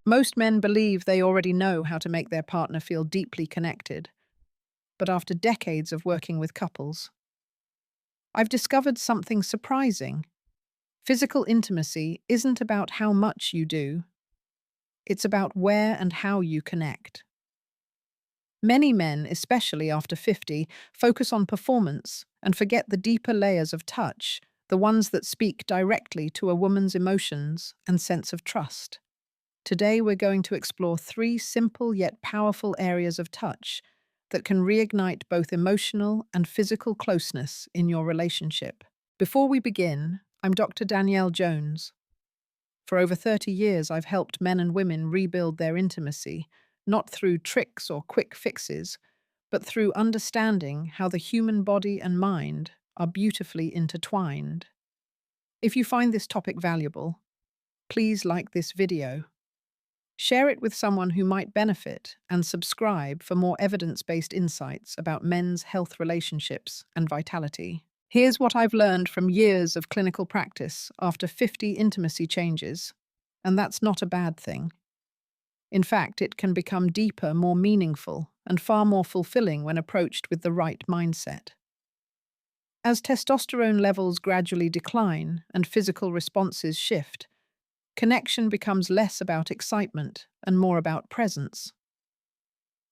Most men believe they already know how to make their partner feel deeply connected, but after decades of working with couples, I've discovered something surprising. Physical intimacy isn't about how much you do, it's about where and how you connect. Many men, especially after 50, focus on performance and forget the deeper layers of touch, the ones that speak directly to a woman's emotions and sense of trust. Today, we're going to explore three simple yet powerful areas of touch that can reignite both emotional and physical closeness in your relationship. Before we begin, I'm Dr. Danielle Jones. For over 30 years, I've helped men and women rebuild their intimacy, not through tricks or quick fixes, but through understanding how the human body and mind are beautifully intertwined. If you find this topic valuable, please like this video. Share it with someone who might benefit and subscribe for more evidence-based insights about men's health relationships and vitality. Here's what I've learned from years of clinical practice after 50 intimacy changes, and that's not a bad thing. In fact, it can become deeper, more meaningful, and far more fulfilling when approached with the right mindset. As testosterone levels gradually decline and physical responses shift, connection becomes less about excitement and more about presence.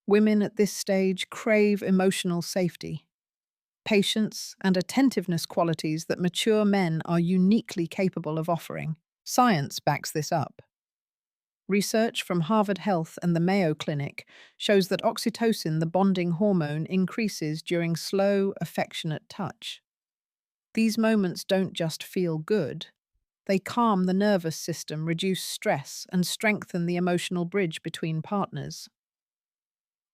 Women at this stage crave emotional safety, patience, and attentiveness, qualities that mature men are uniquely capable of offering. Science backs this up. Research from Harvard Health and the Mayo Clinic shows that oxytocin, the bonding hormone, increases during slow, affectionate touch. These moments don't just feel good. They calm the nervous system, reduce stress, and strengthen the emotional bridge between partners.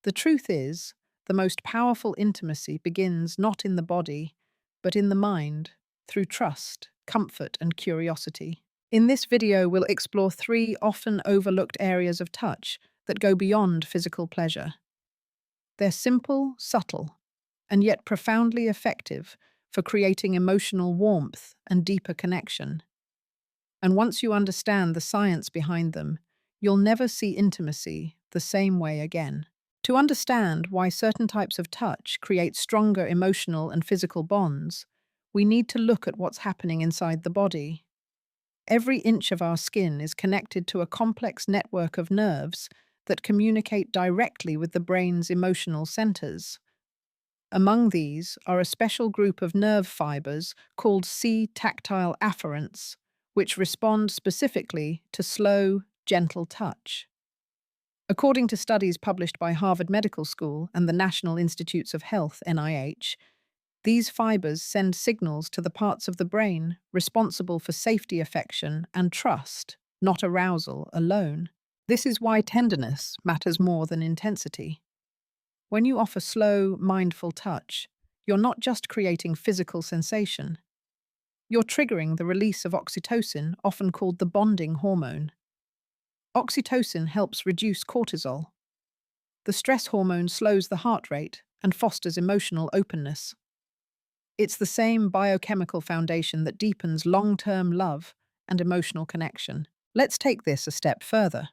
The truth is, the most powerful intimacy begins not in the body, but in the mind, through trust, comfort, and curiosity. In this video, we'll explore three often overlooked areas of touch that go beyond physical pleasure. They're simple, subtle, and yet profoundly effective for creating emotional warmth and deeper connection. And once you understand the science behind them, you'll never see intimacy the same way again. To understand why certain types of touch create stronger emotional and physical bonds, we need to look at what's happening inside the body. Every inch of our skin is connected to a complex network of nerves that communicate directly with the brain's emotional centers. Among these are a special group of nerve fibers called C-tactile afferents, which respond specifically to slow, gentle touch. According to studies published by Harvard Medical School and the National Institutes of Health, NIH, these fibers send signals to the parts of the brain responsible for safety, affection, and trust, not arousal alone. This is why tenderness matters more than intensity. When you offer slow, mindful touch, you're not just creating physical sensation. You're triggering the release of oxytocin, often called the bonding hormone. Oxytocin helps reduce cortisol. The stress hormone slows the heart rate and fosters emotional openness. It's the same biochemical foundation that deepens long-term love and emotional connection. Let's take this a step further.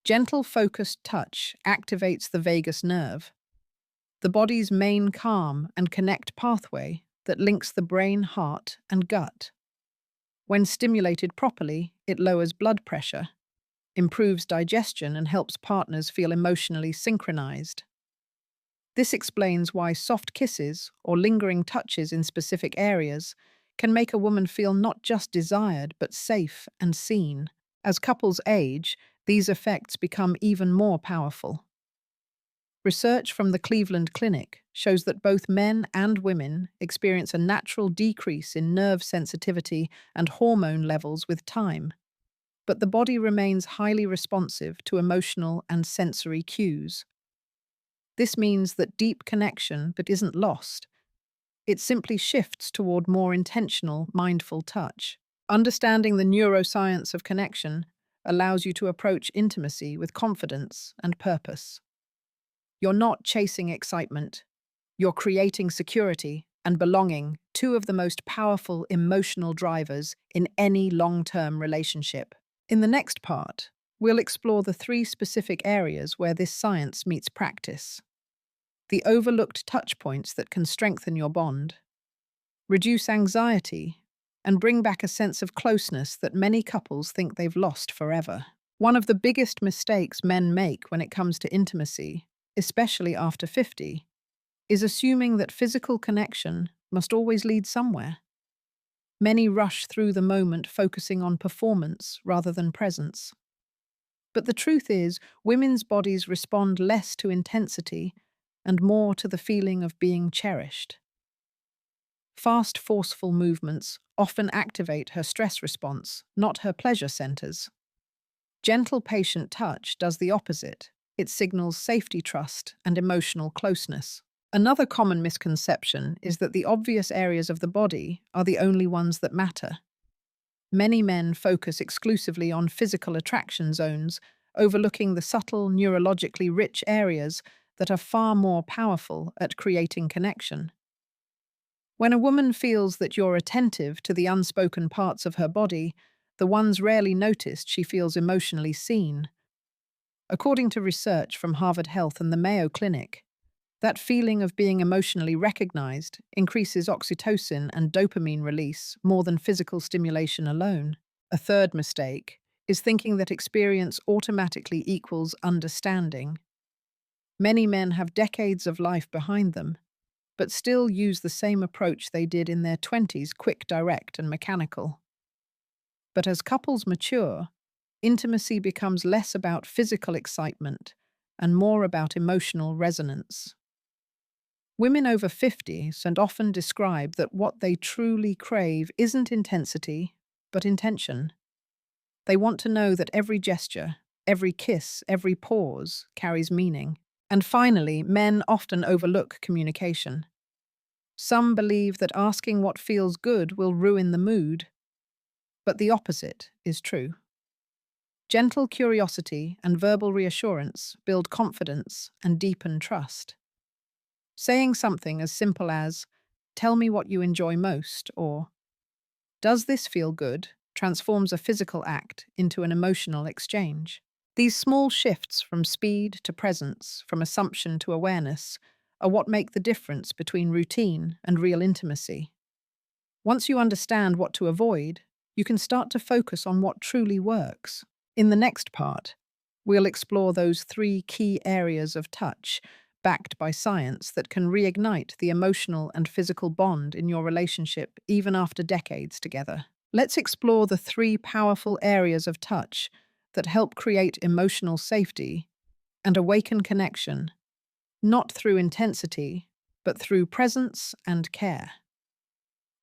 Gentle, focused touch activates the vagus nerve, the body's main calm and connect pathway that links the brain, heart, and gut. When stimulated properly, it lowers blood pressure, improves digestion, and helps partners feel emotionally synchronized. This explains why soft kisses or lingering touches in specific areas can make a woman feel not just desired, but safe and seen. As couples age, these effects become even more powerful. Research from the Cleveland Clinic shows that both men and women experience a natural decrease in nerve sensitivity and hormone levels with time, but the body remains highly responsive to emotional and sensory cues. This means that deep connection but isn't lost. It simply shifts toward more intentional, mindful touch. Understanding the neuroscience of connection allows you to approach intimacy with confidence and purpose. You're not chasing excitement. You're creating security and belonging, two of the most powerful emotional drivers in any long-term relationship. In the next part, We'll explore the three specific areas where this science meets practice. The overlooked touch points that can strengthen your bond, reduce anxiety, and bring back a sense of closeness that many couples think they've lost forever. One of the biggest mistakes men make when it comes to intimacy, especially after 50, is assuming that physical connection must always lead somewhere. Many rush through the moment focusing on performance rather than presence. But the truth is, women's bodies respond less to intensity and more to the feeling of being cherished. Fast, forceful movements often activate her stress response, not her pleasure centers. Gentle, patient touch does the opposite. It signals safety, trust, and emotional closeness. Another common misconception is that the obvious areas of the body are the only ones that matter. Many men focus exclusively on physical attraction zones, overlooking the subtle, neurologically rich areas that are far more powerful at creating connection. When a woman feels that you're attentive to the unspoken parts of her body, the ones rarely noticed, she feels emotionally seen. According to research from Harvard Health and the Mayo Clinic, that feeling of being emotionally recognized increases oxytocin and dopamine release more than physical stimulation alone. A third mistake is thinking that experience automatically equals understanding. Many men have decades of life behind them, but still use the same approach they did in their 20s, quick, direct, and mechanical. But as couples mature, intimacy becomes less about physical excitement and more about emotional resonance. Women over 50 and often describe that what they truly crave isn't intensity, but intention. They want to know that every gesture, every kiss, every pause carries meaning. And finally, men often overlook communication. Some believe that asking what feels good will ruin the mood, but the opposite is true. Gentle curiosity and verbal reassurance build confidence and deepen trust. Saying something as simple as, "Tell me what you enjoy most," or "Does this feel good?" transforms a physical act into an emotional exchange. These small shifts from speed to presence, from assumption to awareness, are what make the difference between routine and real intimacy. Once you understand what to avoid, you can start to focus on what truly works. In the next part, we'll explore those three key areas of touch, backed by science, that can reignite the emotional and physical bond in your relationship even after decades together. Let's explore the three powerful areas of touch that help create emotional safety and awaken connection, not through intensity, but through presence and care.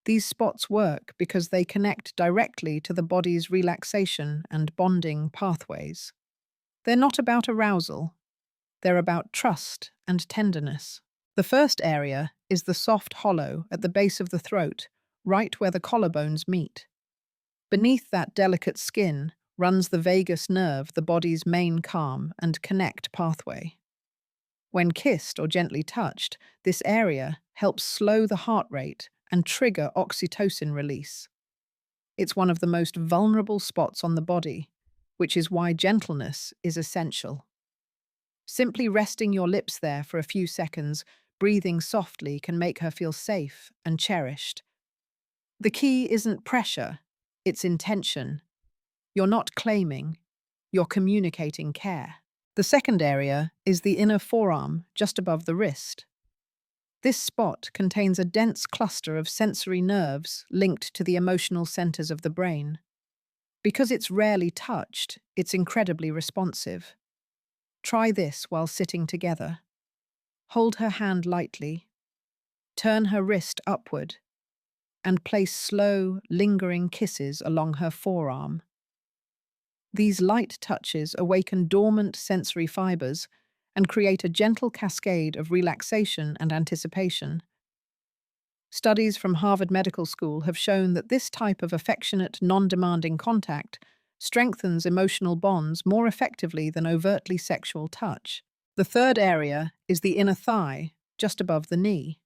These spots work because they connect directly to the body's relaxation and bonding pathways. They're not about arousal, they're about trust and tenderness. The first area is the soft hollow at the base of the throat, right where the collarbones meet. Beneath that delicate skin runs the vagus nerve, the body's main calm and connect pathway. When kissed or gently touched, this area helps slow the heart rate and trigger oxytocin release. It's one of the most vulnerable spots on the body, which is why gentleness is essential. Simply resting your lips there for a few seconds, breathing softly, can make her feel safe and cherished. The key isn't pressure, it's intention. You're not claiming, you're communicating care. The second area is the inner forearm, just above the wrist. This spot contains a dense cluster of sensory nerves linked to the emotional centers of the brain. Because it's rarely touched, it's incredibly responsive. Try this while sitting together. Hold her hand lightly, turn her wrist upward, and place slow, lingering kisses along her forearm. These light touches awaken dormant sensory fibers and create a gentle cascade of relaxation and anticipation. Studies from Harvard Medical School have shown that this type of affectionate, non-demanding contact strengthens emotional bonds more effectively than overtly sexual touch. The third area is the inner thigh, just above the knee.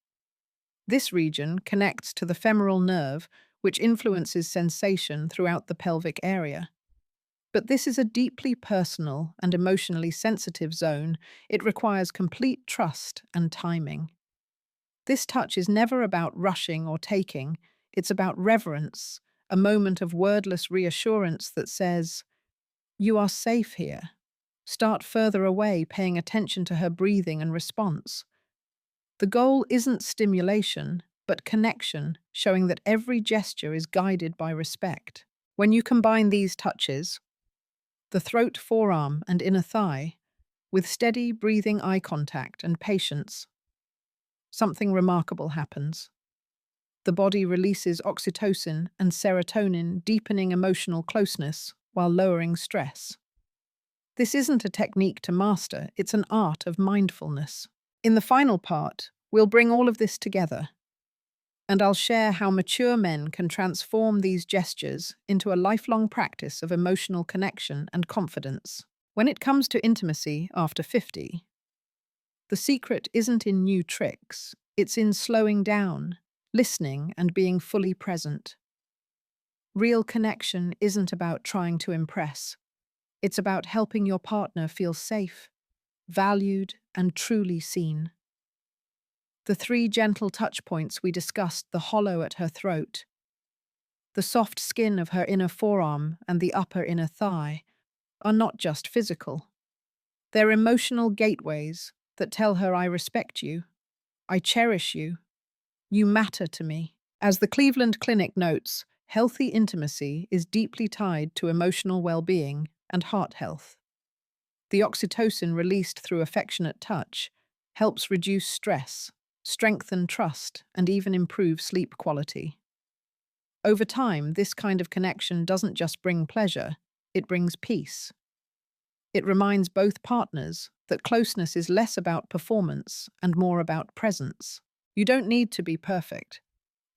This region connects to the femoral nerve, which influences sensation throughout the pelvic area. But this is a deeply personal and emotionally sensitive zone. It requires complete trust and timing. This touch is never about rushing or taking, it's about reverence, a moment of wordless reassurance that says, "You are safe here." Start further away, paying attention to her breathing and response. The goal isn't stimulation, but connection, showing that every gesture is guided by respect. When you combine these touches, the throat, forearm, and inner thigh, with steady breathing, eye contact, and patience, something remarkable happens. The body releases oxytocin and serotonin, deepening emotional closeness while lowering stress. This isn't a technique to master, it's an art of mindfulness. In the final part, we'll bring all of this together, and I'll share how mature men can transform these gestures into a lifelong practice of emotional connection and confidence. When it comes to intimacy after 50, the secret isn't in new tricks, it's in slowing down, listening, and being fully present. Real connection isn't about trying to impress, it's about helping your partner feel safe, valued, and truly seen. The three gentle touch points we discussed: the hollow at her throat, the soft skin of her inner forearm, and the upper inner thigh, are not just physical. They're emotional gateways that tell her, "I respect you, I cherish you, you matter to me." As the Cleveland Clinic notes, healthy intimacy is deeply tied to emotional well-being and heart health. The oxytocin released through affectionate touch helps reduce stress, strengthen trust, and even improve sleep quality. Over time, this kind of connection doesn't just bring pleasure, it brings peace. It reminds both partners that closeness is less about performance and more about presence. You don't need to be perfect,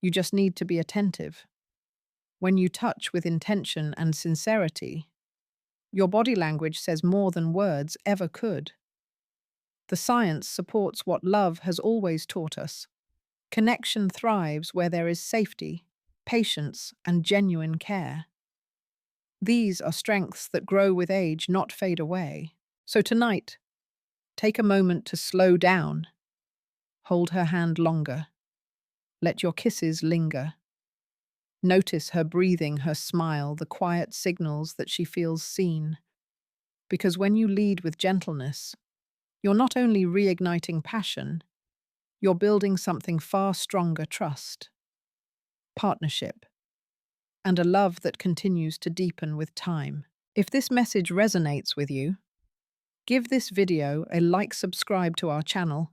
you just need to be attentive. When you touch with intention and sincerity, your body language says more than words ever could. The science supports what love has always taught us. Connection thrives where there is safety, patience, and genuine care. These are strengths that grow with age, not fade away. So tonight, take a moment to slow down. Hold her hand longer. Let your kisses linger. Notice her breathing, her smile, the quiet signals that she feels seen. Because when you lead with gentleness, you're not only reigniting passion, you're building something far stronger: trust, partnership, and a love that continues to deepen with time. If this message resonates with you, give this video a like, subscribe to our channel,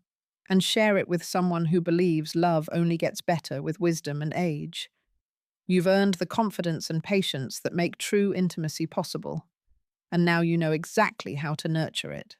and share it with someone who believes love only gets better with wisdom and age. You've earned the confidence and patience that make true intimacy possible, and now you know exactly how to nurture it.